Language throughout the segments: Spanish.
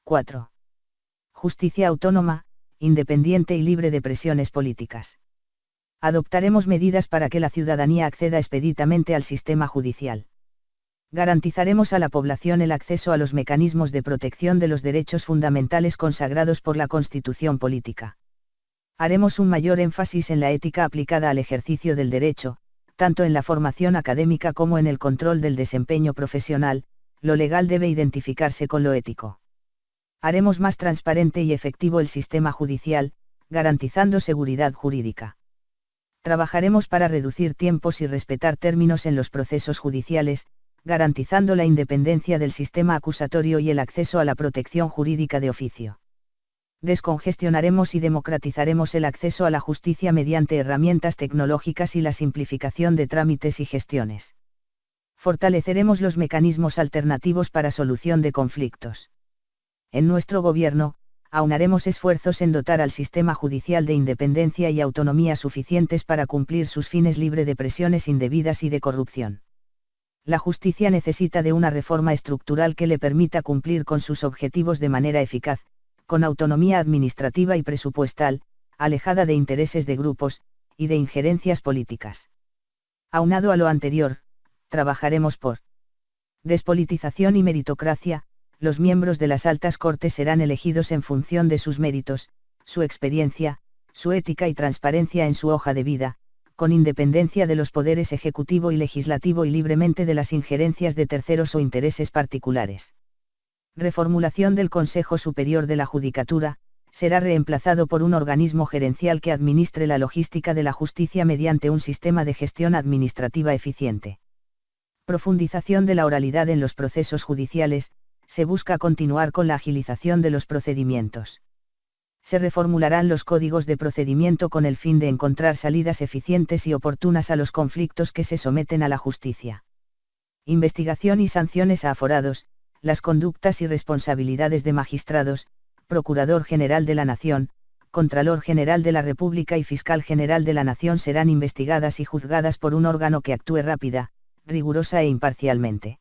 4. Justicia autónoma, independiente y libre de presiones políticas. Adoptaremos medidas para que la ciudadanía acceda expeditamente al sistema judicial. Garantizaremos a la población el acceso a los mecanismos de protección de los derechos fundamentales consagrados por la Constitución política. Haremos un mayor énfasis en la ética aplicada al ejercicio del derecho, tanto en la formación académica como en el control del desempeño profesional. Lo legal debe identificarse con lo ético. Haremos más transparente y efectivo el sistema judicial, garantizando seguridad jurídica. Trabajaremos para reducir tiempos y respetar términos en los procesos judiciales, garantizando la independencia del sistema acusatorio y el acceso a la protección jurídica de oficio. Descongestionaremos y democratizaremos el acceso a la justicia mediante herramientas tecnológicas y la simplificación de trámites y gestiones. Fortaleceremos los mecanismos alternativos para solución de conflictos. En nuestro gobierno, aunaremos esfuerzos en dotar al sistema judicial de independencia y autonomía suficientes para cumplir sus fines libre de presiones indebidas y de corrupción. La justicia necesita de una reforma estructural que le permita cumplir con sus objetivos de manera eficaz, con autonomía administrativa y presupuestal, alejada de intereses de grupos, y de injerencias políticas. Aunado a lo anterior, trabajaremos por despolitización y meritocracia. Los miembros de las altas cortes serán elegidos en función de sus méritos, su experiencia, su ética y transparencia en su hoja de vida, con independencia de los poderes ejecutivo y legislativo y libremente de las injerencias de terceros o intereses particulares. Reformulación del Consejo Superior de la Judicatura, será reemplazado por un organismo gerencial que administre la logística de la justicia mediante un sistema de gestión administrativa eficiente. Profundización de la oralidad en los procesos judiciales. Se busca continuar con la agilización de los procedimientos. Se reformularán los códigos de procedimiento con el fin de encontrar salidas eficientes y oportunas a los conflictos que se someten a la justicia. Investigación y sanciones a aforados. Las conductas y responsabilidades de magistrados, Procurador General de la Nación, Contralor General de la República y Fiscal General de la Nación serán investigadas y juzgadas por un órgano que actúe rápida, rigurosa e imparcialmente.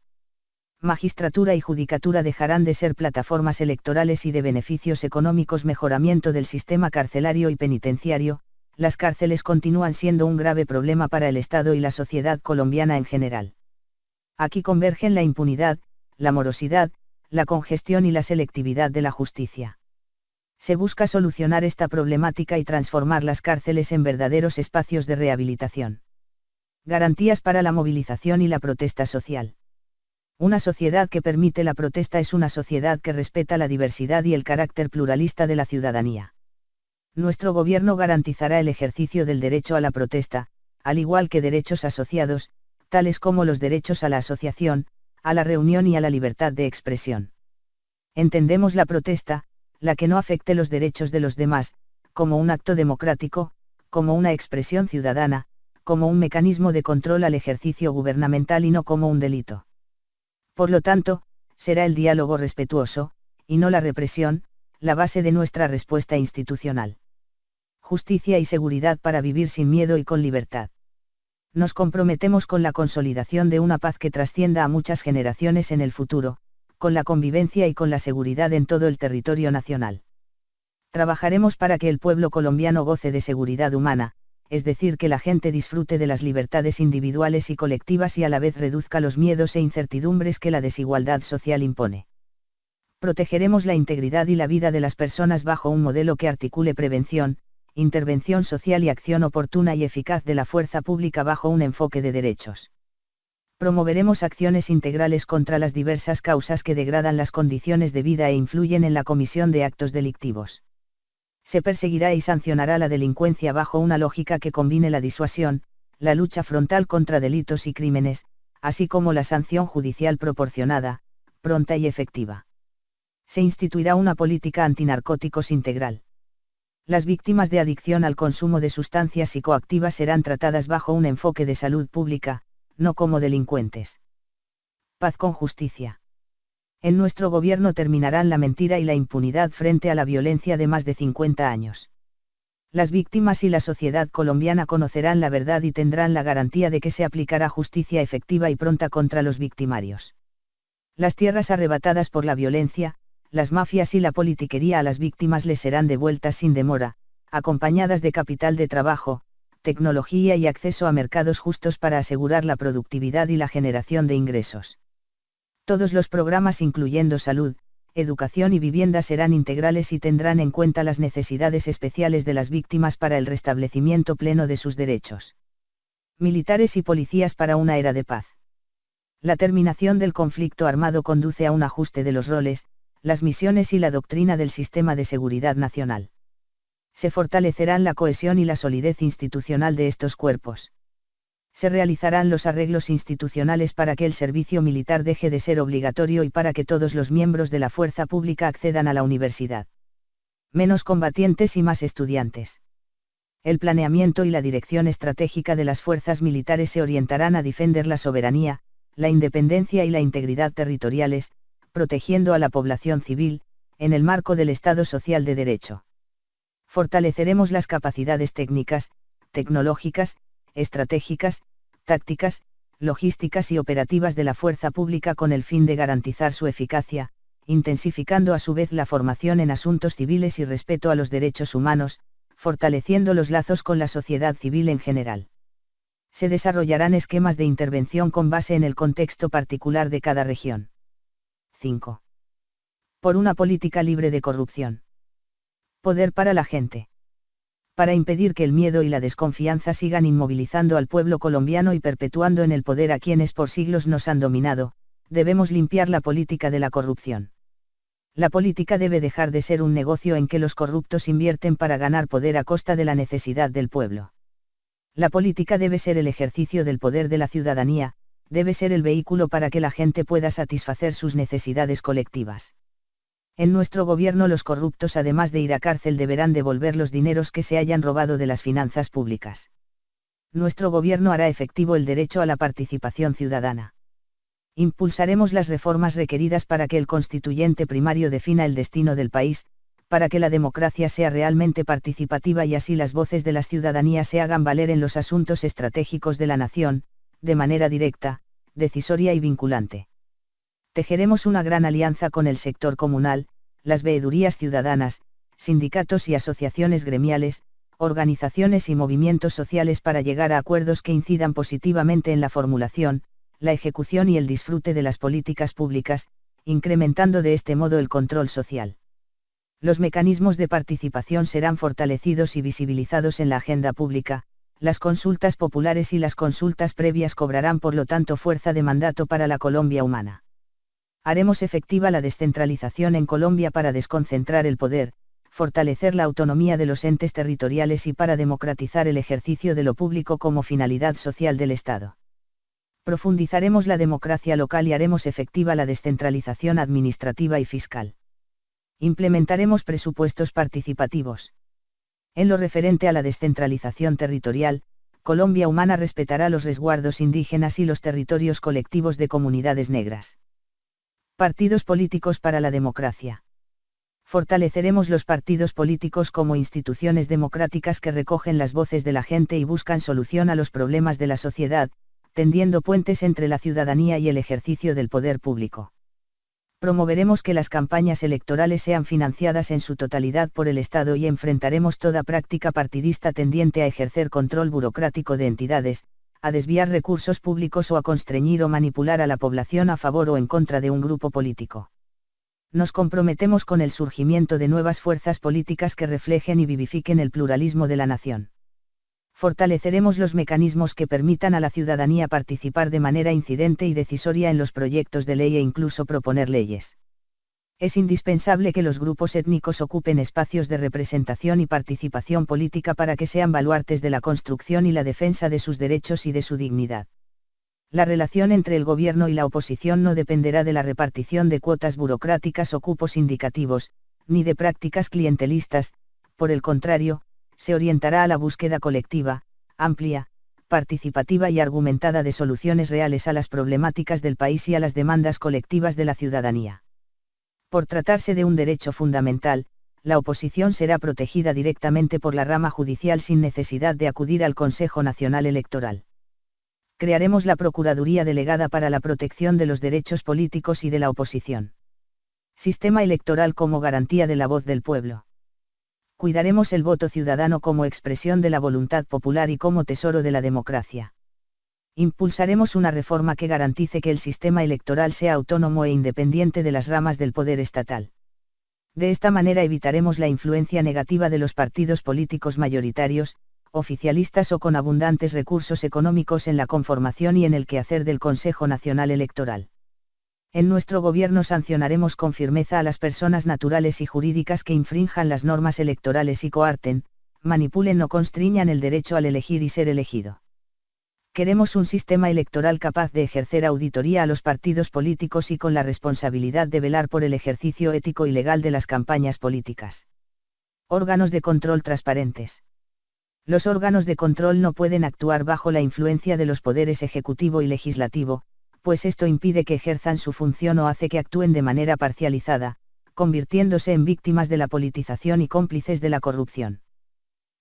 Magistratura y Judicatura dejarán de ser plataformas electorales y de beneficios económicos. Mejoramiento del sistema carcelario y penitenciario. Las cárceles continúan siendo un grave problema para el Estado y la sociedad colombiana en general. Aquí convergen la impunidad, la morosidad, la congestión y la selectividad de la justicia. Se busca solucionar esta problemática y transformar las cárceles en verdaderos espacios de rehabilitación. Garantías para la movilización y la protesta social. Una sociedad que permite la protesta es una sociedad que respeta la diversidad y el carácter pluralista de la ciudadanía. Nuestro gobierno garantizará el ejercicio del derecho a la protesta, al igual que derechos asociados, tales como los derechos a la asociación, a la reunión y a la libertad de expresión. Entendemos la protesta, la que no afecte los derechos de los demás, como un acto democrático, como una expresión ciudadana, como un mecanismo de control al ejercicio gubernamental y no como un delito. Por lo tanto, será el diálogo respetuoso, y no la represión, la base de nuestra respuesta institucional. Justicia y seguridad para vivir sin miedo y con libertad. Nos comprometemos con la consolidación de una paz que trascienda a muchas generaciones en el futuro, con la convivencia y con la seguridad en todo el territorio nacional. Trabajaremos para que el pueblo colombiano goce de seguridad humana, es decir, que la gente disfrute de las libertades individuales y colectivas y a la vez reduzca los miedos e incertidumbres que la desigualdad social impone. Protegeremos la integridad y la vida de las personas bajo un modelo que articule prevención, intervención social y acción oportuna y eficaz de la fuerza pública bajo un enfoque de derechos. Promoveremos acciones integrales contra las diversas causas que degradan las condiciones de vida e influyen en la comisión de actos delictivos. Se perseguirá y sancionará la delincuencia bajo una lógica que combine la disuasión, la lucha frontal contra delitos y crímenes, así como la sanción judicial proporcionada, pronta y efectiva. Se instituirá una política antinarcóticos integral. Las víctimas de adicción al consumo de sustancias psicoactivas serán tratadas bajo un enfoque de salud pública, no como delincuentes. Paz con justicia. En nuestro gobierno terminarán la mentira y la impunidad frente a la violencia de más de 50 años. Las víctimas y la sociedad colombiana conocerán la verdad y tendrán la garantía de que se aplicará justicia efectiva y pronta contra los victimarios. Las tierras arrebatadas por la violencia, las mafias y la politiquería a las víctimas les serán devueltas sin demora, acompañadas de capital de trabajo, tecnología y acceso a mercados justos para asegurar la productividad y la generación de ingresos. Todos los programas incluyendo salud, educación y vivienda serán integrales y tendrán en cuenta las necesidades especiales de las víctimas para el restablecimiento pleno de sus derechos. Militares y policías para una era de paz. La terminación del conflicto armado conduce a un ajuste de los roles, las misiones y la doctrina del sistema de seguridad nacional. Se fortalecerán la cohesión y la solidez institucional de estos cuerpos. Se realizarán los arreglos institucionales para que el servicio militar deje de ser obligatorio y para que todos los miembros de la fuerza pública accedan a la universidad. Menos combatientes y más estudiantes. El planeamiento y la dirección estratégica de las fuerzas militares se orientarán a defender la soberanía, la independencia y la integridad territoriales, protegiendo a la población civil, en el marco del Estado Social de Derecho. Fortaleceremos las capacidades técnicas, tecnológicas, estratégicas, tácticas, logísticas y operativas de la fuerza pública con el fin de garantizar su eficacia, intensificando a su vez la formación en asuntos civiles y respeto a los derechos humanos, fortaleciendo los lazos con la sociedad civil en general. Se desarrollarán esquemas de intervención con base en el contexto particular de cada región. 5. Por una política libre de corrupción. Poder para la gente. Para impedir que el miedo y la desconfianza sigan inmovilizando al pueblo colombiano y perpetuando en el poder a quienes por siglos nos han dominado, debemos limpiar la política de la corrupción. La política debe dejar de ser un negocio en que los corruptos invierten para ganar poder a costa de la necesidad del pueblo. La política debe ser el ejercicio del poder de la ciudadanía, debe ser el vehículo para que la gente pueda satisfacer sus necesidades colectivas. En nuestro gobierno los corruptos además de ir a cárcel deberán devolver los dineros que se hayan robado de las finanzas públicas. Nuestro gobierno hará efectivo el derecho a la participación ciudadana. Impulsaremos las reformas requeridas para que el constituyente primario defina el destino del país, para que la democracia sea realmente participativa y así las voces de las ciudadanías se hagan valer en los asuntos estratégicos de la nación, de manera directa, decisoria y vinculante. Tejeremos una gran alianza con el sector comunal, las veedurías ciudadanas, sindicatos y asociaciones gremiales, organizaciones y movimientos sociales para llegar a acuerdos que incidan positivamente en la formulación, la ejecución y el disfrute de las políticas públicas, incrementando de este modo el control social. Los mecanismos de participación serán fortalecidos y visibilizados en la agenda pública, las consultas populares y las consultas previas cobrarán por lo tanto fuerza de mandato para la Colombia humana. Haremos efectiva la descentralización en Colombia para desconcentrar el poder, fortalecer la autonomía de los entes territoriales y para democratizar el ejercicio de lo público como finalidad social del Estado. Profundizaremos la democracia local y haremos efectiva la descentralización administrativa y fiscal. Implementaremos presupuestos participativos. En lo referente a la descentralización territorial, Colombia Humana respetará los resguardos indígenas y los territorios colectivos de comunidades negras. Partidos políticos para la democracia. Fortaleceremos los partidos políticos como instituciones democráticas que recogen las voces de la gente y buscan solución a los problemas de la sociedad, tendiendo puentes entre la ciudadanía y el ejercicio del poder público. Promoveremos que las campañas electorales sean financiadas en su totalidad por el Estado y enfrentaremos toda práctica partidista tendiente a ejercer control burocrático de entidades, a desviar recursos públicos o a constreñir o manipular a la población a favor o en contra de un grupo político. Nos comprometemos con el surgimiento de nuevas fuerzas políticas que reflejen y vivifiquen el pluralismo de la nación. Fortaleceremos los mecanismos que permitan a la ciudadanía participar de manera incidente y decisoria en los proyectos de ley e incluso proponer leyes. Es indispensable que los grupos étnicos ocupen espacios de representación y participación política para que sean baluartes de la construcción y la defensa de sus derechos y de su dignidad. La relación entre el gobierno y la oposición no dependerá de la repartición de cuotas burocráticas o cupos indicativos, ni de prácticas clientelistas, por el contrario, se orientará a la búsqueda colectiva, amplia, participativa y argumentada de soluciones reales a las problemáticas del país y a las demandas colectivas de la ciudadanía. Por tratarse de un derecho fundamental, la oposición será protegida directamente por la rama judicial sin necesidad de acudir al Consejo Nacional Electoral. Crearemos la Procuraduría Delegada para la Protección de los Derechos Políticos y de la Oposición. Sistema electoral como garantía de la voz del pueblo. Cuidaremos el voto ciudadano como expresión de la voluntad popular y como tesoro de la democracia. Impulsaremos una reforma que garantice que el sistema electoral sea autónomo e independiente de las ramas del poder estatal. De esta manera evitaremos la influencia negativa de los partidos políticos mayoritarios, oficialistas o con abundantes recursos económicos en la conformación y en el quehacer del Consejo Nacional Electoral. En nuestro gobierno sancionaremos con firmeza a las personas naturales y jurídicas que infrinjan las normas electorales y coarten, manipulen o constriñan el derecho al elegir y ser elegido. Queremos un sistema electoral capaz de ejercer auditoría a los partidos políticos y con la responsabilidad de velar por el ejercicio ético y legal de las campañas políticas. Órganos de control transparentes. Los órganos de control no pueden actuar bajo la influencia de los poderes ejecutivo y legislativo, pues esto impide que ejerzan su función o hace que actúen de manera parcializada, convirtiéndose en víctimas de la politización y cómplices de la corrupción.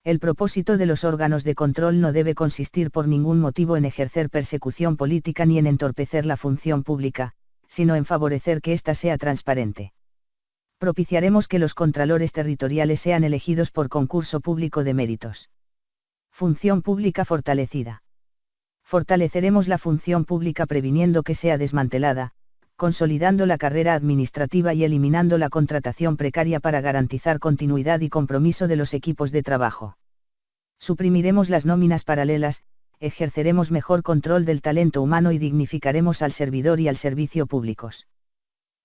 El propósito de los órganos de control no debe consistir por ningún motivo en ejercer persecución política ni en entorpecer la función pública, sino en favorecer que ésta sea transparente. Propiciaremos que los contralores territoriales sean elegidos por concurso público de méritos. Función pública fortalecida. Fortaleceremos la función pública previniendo que sea desmantelada, consolidando la carrera administrativa y eliminando la contratación precaria para garantizar continuidad y compromiso de los equipos de trabajo. Suprimiremos las nóminas paralelas, ejerceremos mejor control del talento humano y dignificaremos al servidor y al servicio públicos.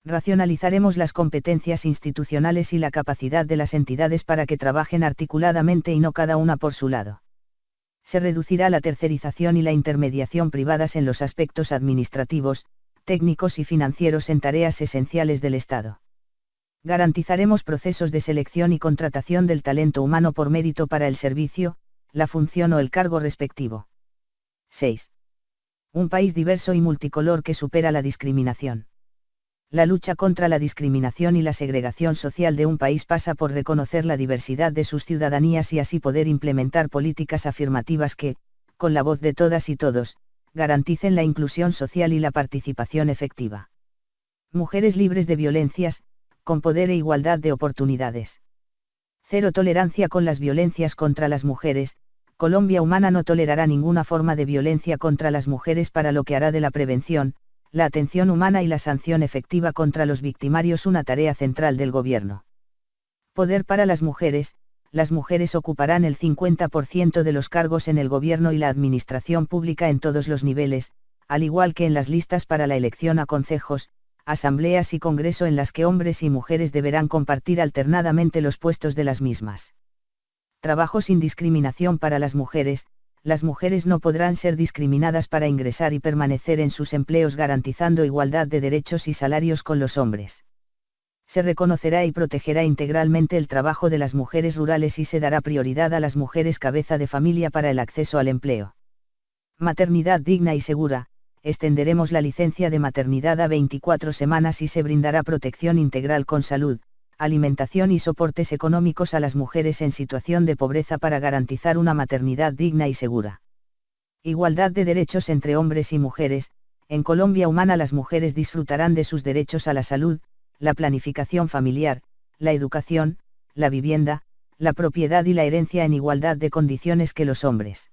Racionalizaremos las competencias institucionales y la capacidad de las entidades para que trabajen articuladamente y no cada una por su lado. Se reducirá la tercerización y la intermediación privadas en los aspectos administrativos, técnicos y financieros en tareas esenciales del Estado. Garantizaremos procesos de selección y contratación del talento humano por mérito para el servicio, la función o el cargo respectivo. 6. Un país diverso y multicolor que supera la discriminación. La lucha contra la discriminación y la segregación social de un país pasa por reconocer la diversidad de sus ciudadanías y así poder implementar políticas afirmativas que, con la voz de todas y todos, garanticen la inclusión social y la participación efectiva. Mujeres libres de violencias, con poder e igualdad de oportunidades. Cero tolerancia con las violencias contra las mujeres. Colombia Humana no tolerará ninguna forma de violencia contra las mujeres, para lo que hará de la prevención, la atención humana y la sanción efectiva contra los victimarios una tarea central del gobierno. Poder para las mujeres ocuparán el 50% de los cargos en el gobierno y la administración pública en todos los niveles, al igual que en las listas para la elección a concejos, asambleas y congreso en las que hombres y mujeres deberán compartir alternadamente los puestos de las mismas. Trabajo sin discriminación para las mujeres no podrán ser discriminadas para ingresar y permanecer en sus empleos garantizando igualdad de derechos y salarios con los hombres. Se reconocerá y protegerá integralmente el trabajo de las mujeres rurales y se dará prioridad a las mujeres cabeza de familia para el acceso al empleo. Maternidad digna y segura. Extenderemos la licencia de maternidad a 24 semanas y se brindará protección integral con salud, alimentación y soportes económicos a las mujeres en situación de pobreza para garantizar una maternidad digna y segura. Igualdad de derechos entre hombres y mujeres. En Colombia Humana las mujeres disfrutarán de sus derechos a la salud, la planificación familiar, la educación, la vivienda, la propiedad y la herencia en igualdad de condiciones que los hombres.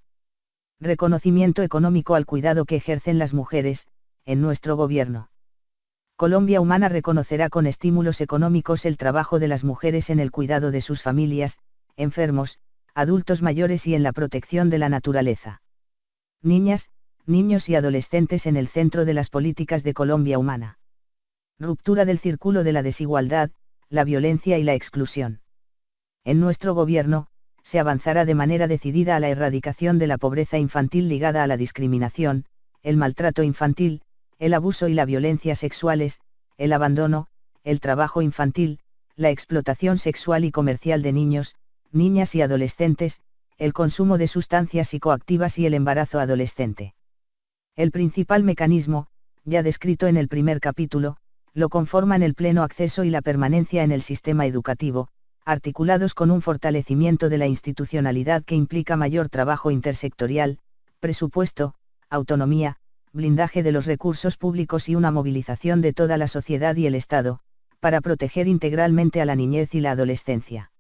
Reconocimiento económico al cuidado que ejercen las mujeres, en nuestro gobierno. Colombia Humana reconocerá con estímulos económicos el trabajo de las mujeres en el cuidado de sus familias, enfermos, adultos mayores y en la protección de la naturaleza. Niñas, niños y adolescentes en el centro de las políticas de Colombia Humana. Ruptura del círculo de la desigualdad, la violencia y la exclusión. En nuestro gobierno, se avanzará de manera decidida a la erradicación de la pobreza infantil ligada a la discriminación, el maltrato infantil, el abuso y la violencia sexuales, el abandono, el trabajo infantil, la explotación sexual y comercial de niños, niñas y adolescentes, el consumo de sustancias psicoactivas y el embarazo adolescente. El principal mecanismo, ya descrito en el primer capítulo, lo conforman el pleno acceso y la permanencia en el sistema educativo, articulados con un fortalecimiento de la institucionalidad que implica mayor trabajo intersectorial, presupuesto, autonomía, blindaje de los recursos públicos y una movilización de toda la sociedad y el Estado, para proteger integralmente a la niñez y la adolescencia.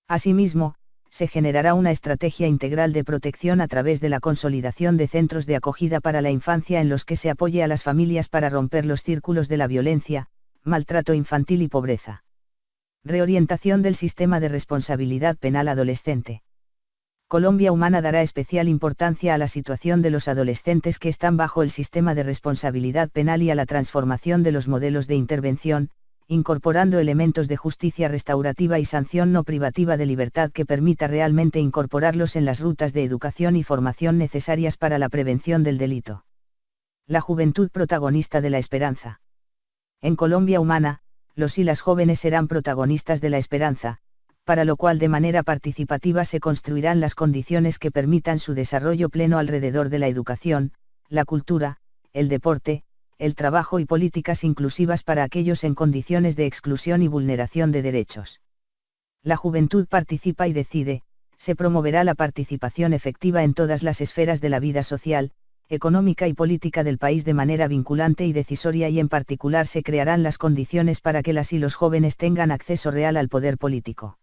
Asimismo, se generará una estrategia integral de protección a través de la consolidación de centros de acogida para la infancia en los que se apoye a las familias para romper los círculos de la violencia, maltrato infantil y pobreza. Reorientación del sistema de responsabilidad penal adolescente. Colombia Humana dará especial importancia a la situación de los adolescentes que están bajo el sistema de responsabilidad penal y a la transformación de los modelos de intervención, incorporando elementos de justicia restaurativa y sanción no privativa de libertad que permita realmente incorporarlos en las rutas de educación y formación necesarias para la prevención del delito. La juventud protagonista de la esperanza. En Colombia Humana, los y las jóvenes serán protagonistas de la esperanza, para lo cual de manera participativa se construirán las condiciones que permitan su desarrollo pleno alrededor de la educación, la cultura, el deporte, el trabajo y políticas inclusivas para aquellos en condiciones de exclusión y vulneración de derechos. La juventud participa y decide, se promoverá la participación efectiva en todas las esferas de la vida social, económica y política del país de manera vinculante y decisoria y en particular se crearán las condiciones para que las y los jóvenes tengan acceso real al poder político.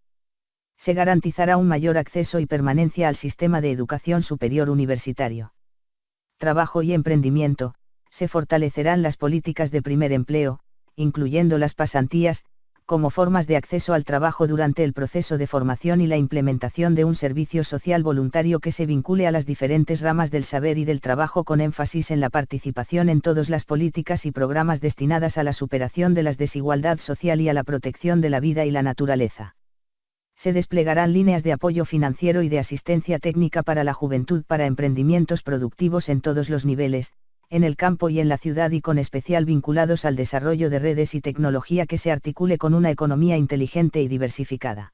Se garantizará un mayor acceso y permanencia al sistema de educación superior universitario. Trabajo y emprendimiento. Se fortalecerán las políticas de primer empleo, incluyendo las pasantías, como formas de acceso al trabajo durante el proceso de formación y la implementación de un servicio social voluntario que se vincule a las diferentes ramas del saber y del trabajo con énfasis en la participación en todas las políticas y programas destinadas a la superación de la desigualdad social y a la protección de la vida y la naturaleza. Se desplegarán líneas de apoyo financiero y de asistencia técnica para la juventud para emprendimientos productivos en todos los niveles, en el campo y en la ciudad y con especial vinculados al desarrollo de redes y tecnología que se articule con una economía inteligente y diversificada.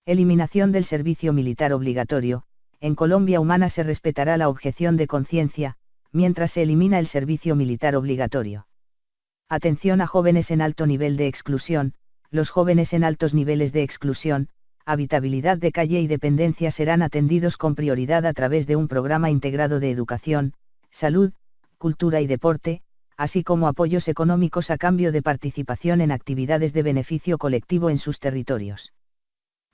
Eliminación del servicio militar obligatorio. En Colombia Humana se respetará la objeción de conciencia, mientras se elimina el servicio militar obligatorio. Atención a jóvenes en alto nivel de exclusión. Los jóvenes en altos niveles de exclusión, habitabilidad de calle y dependencia serán atendidos con prioridad a través de un programa integrado de educación, salud, cultura y deporte, así como apoyos económicos a cambio de participación en actividades de beneficio colectivo en sus territorios.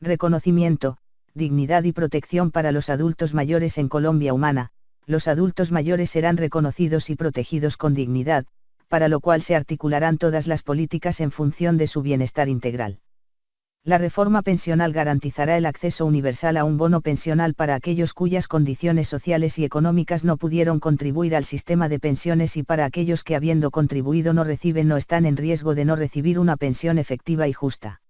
Reconocimiento, dignidad y protección para los adultos mayores en Colombia Humana. Los adultos mayores serán reconocidos y protegidos con dignidad, para lo cual se articularán todas las políticas en función de su bienestar integral. La reforma pensional garantizará el acceso universal a un bono pensional para aquellos cuyas condiciones sociales y económicas no pudieron contribuir al sistema de pensiones y para aquellos que habiendo contribuido no reciben o están en riesgo de no recibir una pensión efectiva y justa.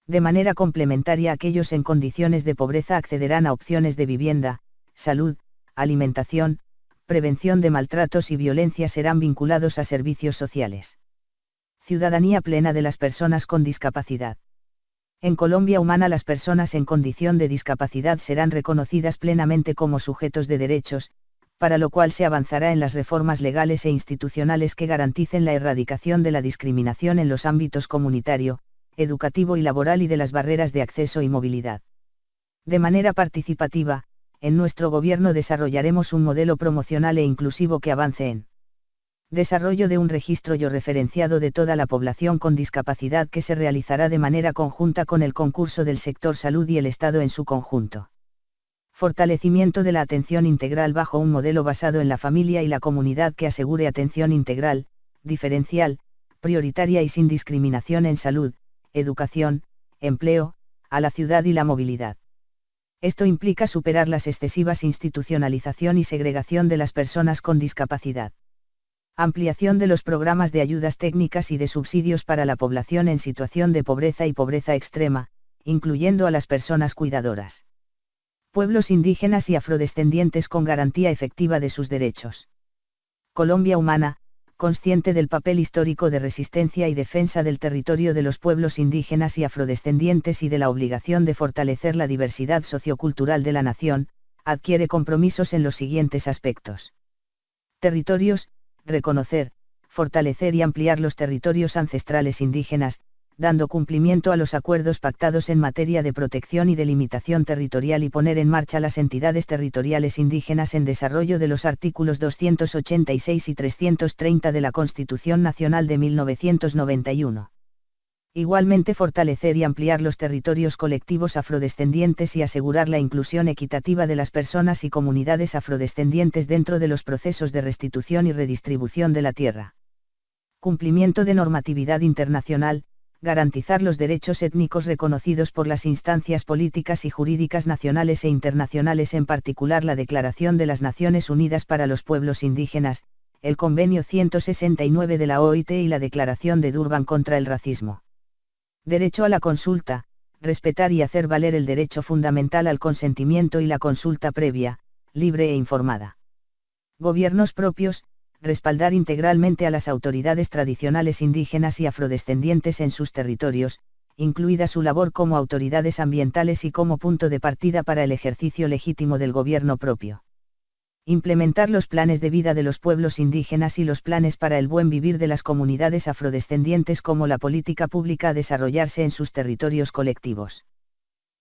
De manera complementaria, aquellos en condiciones de pobreza accederán a opciones de vivienda, salud, alimentación, prevención de maltratos y violencia serán vinculados a servicios sociales. Ciudadanía plena de las personas con discapacidad. En Colombia Humana las personas en condición de discapacidad serán reconocidas plenamente como sujetos de derechos, para lo cual se avanzará en las reformas legales e institucionales que garanticen la erradicación de la discriminación en los ámbitos comunitario, educativo y laboral y de las barreras de acceso y movilidad. De manera participativa, en nuestro gobierno desarrollaremos un modelo promocional e inclusivo que avance en desarrollo de un registro referenciado de toda la población con discapacidad que se realizará de manera conjunta con el concurso del sector salud y el Estado en su conjunto. Fortalecimiento de la atención integral bajo un modelo basado en la familia y la comunidad que asegure atención integral, diferencial, prioritaria y sin discriminación en salud, educación, empleo, a la ciudad y la movilidad. Esto implica superar las excesivas institucionalización y segregación de las personas con discapacidad. Ampliación de los programas de ayudas técnicas y de subsidios para la población en situación de pobreza y pobreza extrema, incluyendo a las personas cuidadoras. Pueblos indígenas y afrodescendientes con garantía efectiva de sus derechos. Colombia Humana, consciente del papel histórico de resistencia y defensa del territorio de los pueblos indígenas y afrodescendientes y de la obligación de fortalecer la diversidad sociocultural de la nación, adquiere compromisos en los siguientes aspectos. Territorios. Reconocer, fortalecer y ampliar los territorios ancestrales indígenas, dando cumplimiento a los acuerdos pactados en materia de protección y delimitación territorial y poner en marcha las entidades territoriales indígenas en desarrollo de los artículos 286 y 330 de la Constitución Nacional de 1991. Igualmente fortalecer y ampliar los territorios colectivos afrodescendientes y asegurar la inclusión equitativa de las personas y comunidades afrodescendientes dentro de los procesos de restitución y redistribución de la tierra. Cumplimiento de normatividad internacional, garantizar los derechos étnicos reconocidos por las instancias políticas y jurídicas nacionales e internacionales, en particular la Declaración de las Naciones Unidas para los Pueblos Indígenas, el Convenio 169 de la OIT y la Declaración de Durban contra el Racismo. Derecho a la consulta, respetar y hacer valer el derecho fundamental al consentimiento y la consulta previa, libre e informada. Gobiernos propios, respaldar integralmente a las autoridades tradicionales indígenas y afrodescendientes en sus territorios, incluida su labor como autoridades ambientales y como punto de partida para el ejercicio legítimo del gobierno propio. Implementar los planes de vida de los pueblos indígenas y los planes para el buen vivir de las comunidades afrodescendientes como la política pública a desarrollarse en sus territorios colectivos.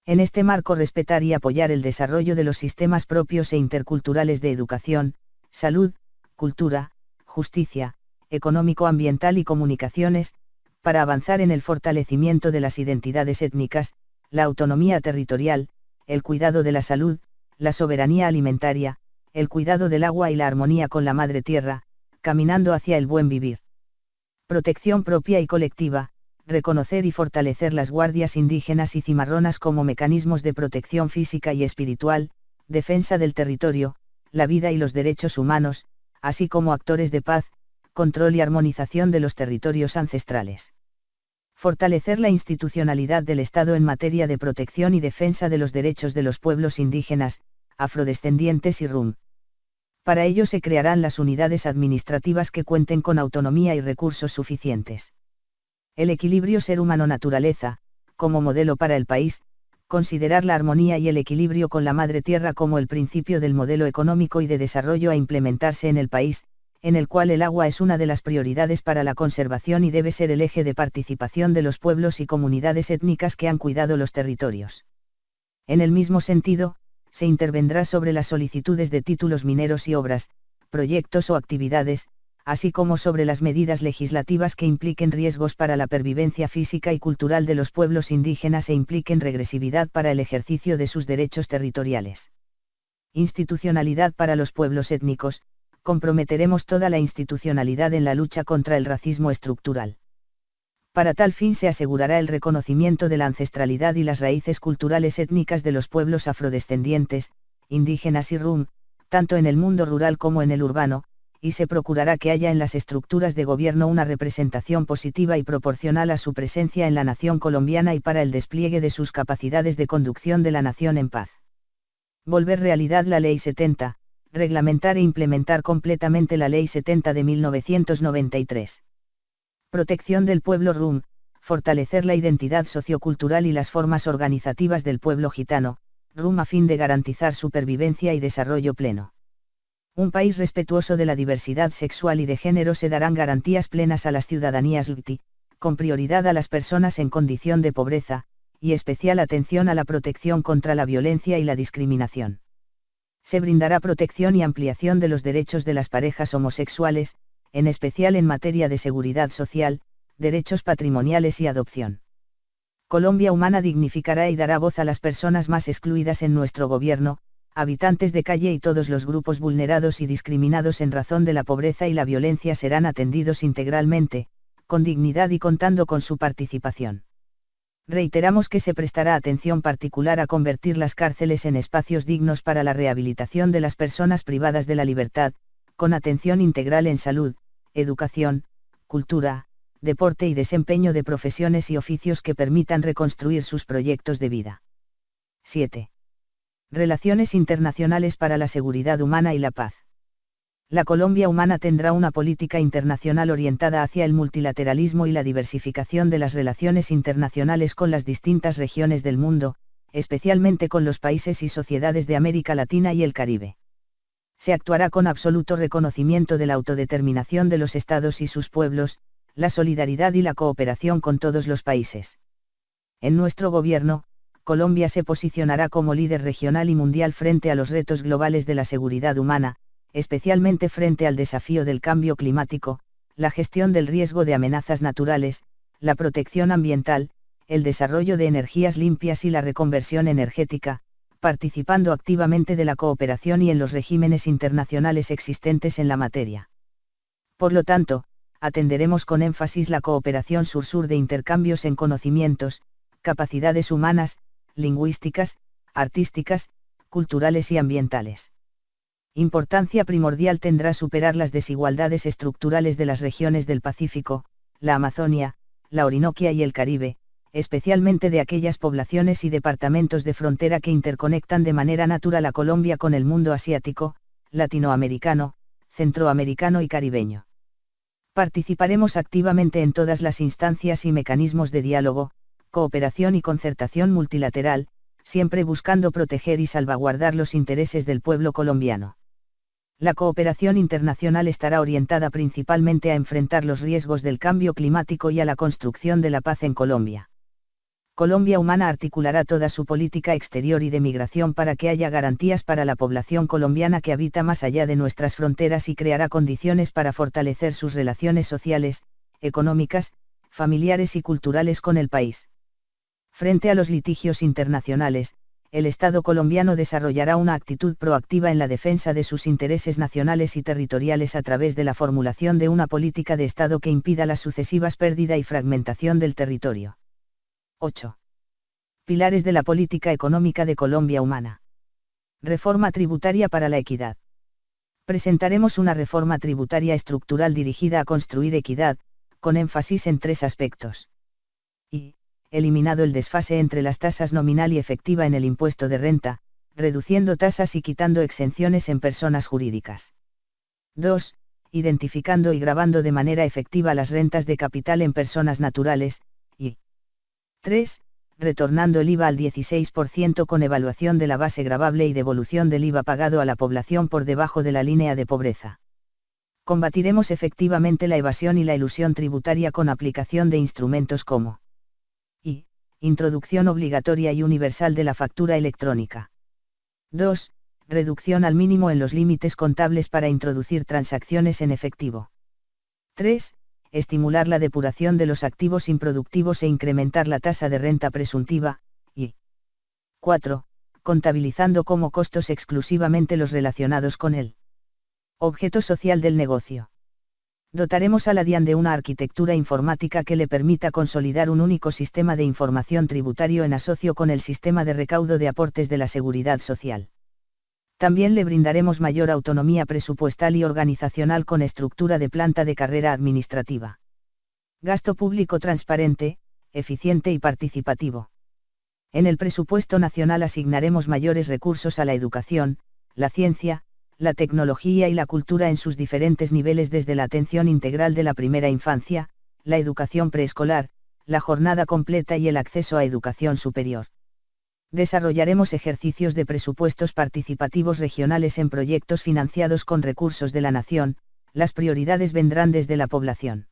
En este marco, respetar y apoyar el desarrollo de los sistemas propios e interculturales de educación, salud, cultura, justicia, económico-ambiental y comunicaciones, para avanzar en el fortalecimiento de las identidades étnicas, la autonomía territorial, el cuidado de la salud, la soberanía alimentaria, el cuidado del agua y la armonía con la madre tierra, caminando hacia el buen vivir. Protección propia y colectiva, reconocer y fortalecer las guardias indígenas y cimarronas como mecanismos de protección física y espiritual, defensa del territorio, la vida y los derechos humanos, así como actores de paz, control y armonización de los territorios ancestrales. Fortalecer la institucionalidad del Estado en materia de protección y defensa de los derechos de los pueblos indígenas, afrodescendientes y rum. Para ello se crearán las unidades administrativas que cuenten con autonomía y recursos suficientes. El equilibrio ser humano-naturaleza, como modelo para el país, considerar la armonía y el equilibrio con la madre tierra como el principio del modelo económico y de desarrollo a implementarse en el país, en el cual el agua es una de las prioridades para la conservación y debe ser el eje de participación de los pueblos y comunidades étnicas que han cuidado los territorios. En el mismo sentido, se intervendrá sobre las solicitudes de títulos mineros y obras, proyectos o actividades, así como sobre las medidas legislativas que impliquen riesgos para la pervivencia física y cultural de los pueblos indígenas e impliquen regresividad para el ejercicio de sus derechos territoriales. Institucionalidad para los pueblos étnicos, comprometeremos toda la institucionalidad en la lucha contra el racismo estructural. Para tal fin se asegurará el reconocimiento de la ancestralidad y las raíces culturales étnicas de los pueblos afrodescendientes, indígenas y rum, tanto en el mundo rural como en el urbano, y se procurará que haya en las estructuras de gobierno una representación positiva y proporcional a su presencia en la nación colombiana y para el despliegue de sus capacidades de conducción de la nación en paz. Volver realidad la Ley 70, reglamentar e implementar completamente la Ley 70 de 1993. Protección del pueblo rum, fortalecer la identidad sociocultural y las formas organizativas del pueblo gitano, rum a fin de garantizar supervivencia y desarrollo pleno. Un país respetuoso de la diversidad sexual y de género se darán garantías plenas a las ciudadanías LGBTI, con prioridad a las personas en condición de pobreza, y especial atención a la protección contra la violencia y la discriminación. Se brindará protección y ampliación de los derechos de las parejas homosexuales, en especial en materia de seguridad social, derechos patrimoniales y adopción. Colombia Humana dignificará y dará voz a las personas más excluidas en nuestro gobierno, habitantes de calle y todos los grupos vulnerados y discriminados en razón de la pobreza y la violencia serán atendidos integralmente, con dignidad y contando con su participación. Reiteramos que se prestará atención particular a convertir las cárceles en espacios dignos para la rehabilitación de las personas privadas de la libertad, con atención integral en salud, educación, cultura, deporte y desempeño de profesiones y oficios que permitan reconstruir sus proyectos de vida. 7. Relaciones internacionales para la seguridad humana y la paz. La Colombia Humana tendrá una política internacional orientada hacia el multilateralismo y la diversificación de las relaciones internacionales con las distintas regiones del mundo, especialmente con los países y sociedades de América Latina y el Caribe. Se actuará con absoluto reconocimiento de la autodeterminación de los estados y sus pueblos, la solidaridad y la cooperación con todos los países. En nuestro gobierno, Colombia se posicionará como líder regional y mundial frente a los retos globales de la seguridad humana, especialmente frente al desafío del cambio climático, la gestión del riesgo de amenazas naturales, la protección ambiental, el desarrollo de energías limpias y la reconversión energética, participando activamente de la cooperación y en los regímenes internacionales existentes en la materia. Por lo tanto, atenderemos con énfasis la cooperación sur-sur de intercambios en conocimientos, capacidades humanas, lingüísticas, artísticas, culturales y ambientales. Importancia primordial tendrá superar las desigualdades estructurales de las regiones del Pacífico, la Amazonia, la Orinoquia y el Caribe, especialmente de aquellas poblaciones y departamentos de frontera que interconectan de manera natural a Colombia con el mundo asiático, latinoamericano, centroamericano y caribeño. Participaremos activamente en todas las instancias y mecanismos de diálogo, cooperación y concertación multilateral, siempre buscando proteger y salvaguardar los intereses del pueblo colombiano. La cooperación internacional estará orientada principalmente a enfrentar los riesgos del cambio climático y a la construcción de la paz en Colombia. Colombia Humana articulará toda su política exterior y de migración para que haya garantías para la población colombiana que habita más allá de nuestras fronteras y creará condiciones para fortalecer sus relaciones sociales, económicas, familiares y culturales con el país. Frente a los litigios internacionales, el Estado colombiano desarrollará una actitud proactiva en la defensa de sus intereses nacionales y territoriales a través de la formulación de una política de Estado que impida las sucesivas pérdida y fragmentación del territorio. 8. Pilares de la política económica de Colombia Humana. Reforma tributaria para la equidad. Presentaremos una reforma tributaria estructural dirigida a construir equidad, con énfasis en 3 aspectos. Y, eliminado el desfase entre las tasas nominal y efectiva en el impuesto de renta, reduciendo tasas y quitando exenciones en personas jurídicas. 2. Identificando y gravando de manera efectiva las rentas de capital en personas naturales, y 3. Retornando el IVA al 16% con evaluación de la base gravable y devolución del IVA pagado a la población por debajo de la línea de pobreza. Combatiremos efectivamente la evasión y la elusión tributaria con aplicación de instrumentos como y introducción obligatoria y universal de la factura electrónica. 2. Reducción al mínimo en los límites contables para introducir transacciones en efectivo. 3. Estimular la depuración de los activos improductivos e incrementar la tasa de renta presuntiva, y 4. Contabilizando como costos exclusivamente los relacionados con el objeto social del negocio. Dotaremos a la DIAN de una arquitectura informática que le permita consolidar un único sistema de información tributario en asocio con el sistema de recaudo de aportes de la Seguridad Social. También le brindaremos mayor autonomía presupuestal y organizacional con estructura de planta de carrera administrativa. Gasto público transparente, eficiente y participativo. En el presupuesto nacional asignaremos mayores recursos a la educación, la ciencia, la tecnología y la cultura en sus diferentes niveles, desde la atención integral de la primera infancia, la educación preescolar, la jornada completa y el acceso a educación superior. Desarrollaremos ejercicios de presupuestos participativos regionales en proyectos financiados con recursos de la nación, las prioridades vendrán desde la población.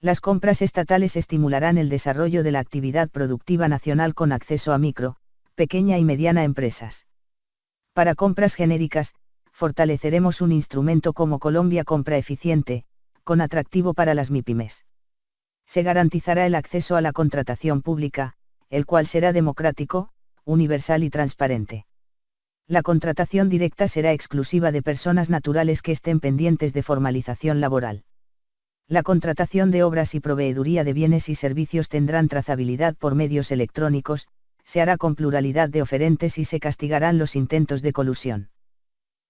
Las compras estatales estimularán el desarrollo de la actividad productiva nacional con acceso a micro, pequeña y mediana empresas. Para compras genéricas, fortaleceremos un instrumento como Colombia Compra Eficiente, con atractivo para las MIPYMES. Se garantizará el acceso a la contratación pública, el cual será democrático, universal y transparente. La contratación directa será exclusiva de personas naturales que estén pendientes de formalización laboral. La contratación de obras y proveeduría de bienes y servicios tendrán trazabilidad por medios electrónicos, se hará con pluralidad de oferentes y se castigarán los intentos de colusión.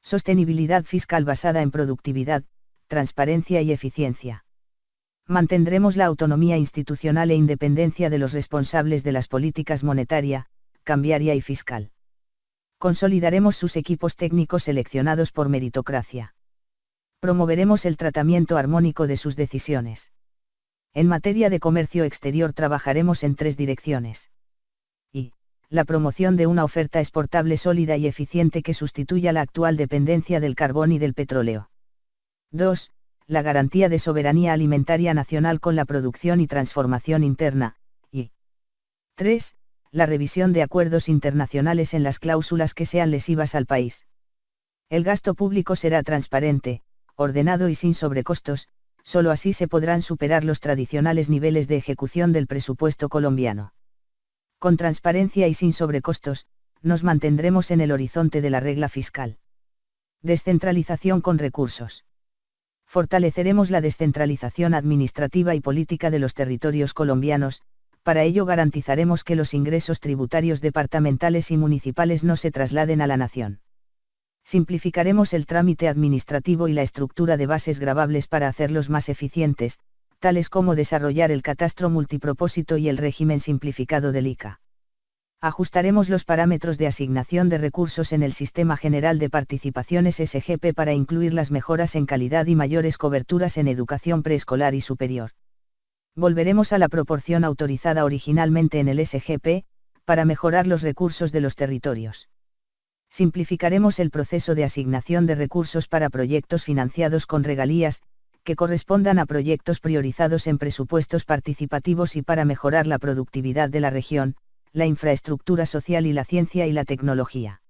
Sostenibilidad fiscal basada en productividad, transparencia y eficiencia. Mantendremos la autonomía institucional e independencia de los responsables de las políticas monetaria, cambiaria y fiscal. Consolidaremos sus equipos técnicos seleccionados por meritocracia. Promoveremos el tratamiento armónico de sus decisiones. En materia de comercio exterior trabajaremos en 3 direcciones. Y la promoción de una oferta exportable sólida y eficiente que sustituya la actual dependencia del carbón y del petróleo. 2. La garantía de soberanía alimentaria nacional con la producción y transformación interna, y 3. La revisión de acuerdos internacionales en las cláusulas que sean lesivas al país. El gasto público será transparente, ordenado y sin sobrecostos, Solo así se podrán superar los tradicionales niveles de ejecución del presupuesto colombiano. Con transparencia y sin sobrecostos, nos mantendremos en el horizonte de la regla fiscal. Descentralización con recursos. Fortaleceremos la descentralización administrativa y política de los territorios colombianos. Para ello garantizaremos que los ingresos tributarios departamentales y municipales no se trasladen a la nación. Simplificaremos el trámite administrativo y la estructura de bases gravables para hacerlos más eficientes, tales como desarrollar el catastro multipropósito y el régimen simplificado del ICA. Ajustaremos los parámetros de asignación de recursos en el Sistema General de Participaciones SGP para incluir las mejoras en calidad y mayores coberturas en educación preescolar y superior. Volveremos a la proporción autorizada originalmente en el SGP, para mejorar los recursos de los territorios. Simplificaremos el proceso de asignación de recursos para proyectos financiados con regalías, que correspondan a proyectos priorizados en presupuestos participativos y para mejorar la productividad de la región, la infraestructura social y la ciencia y la tecnología.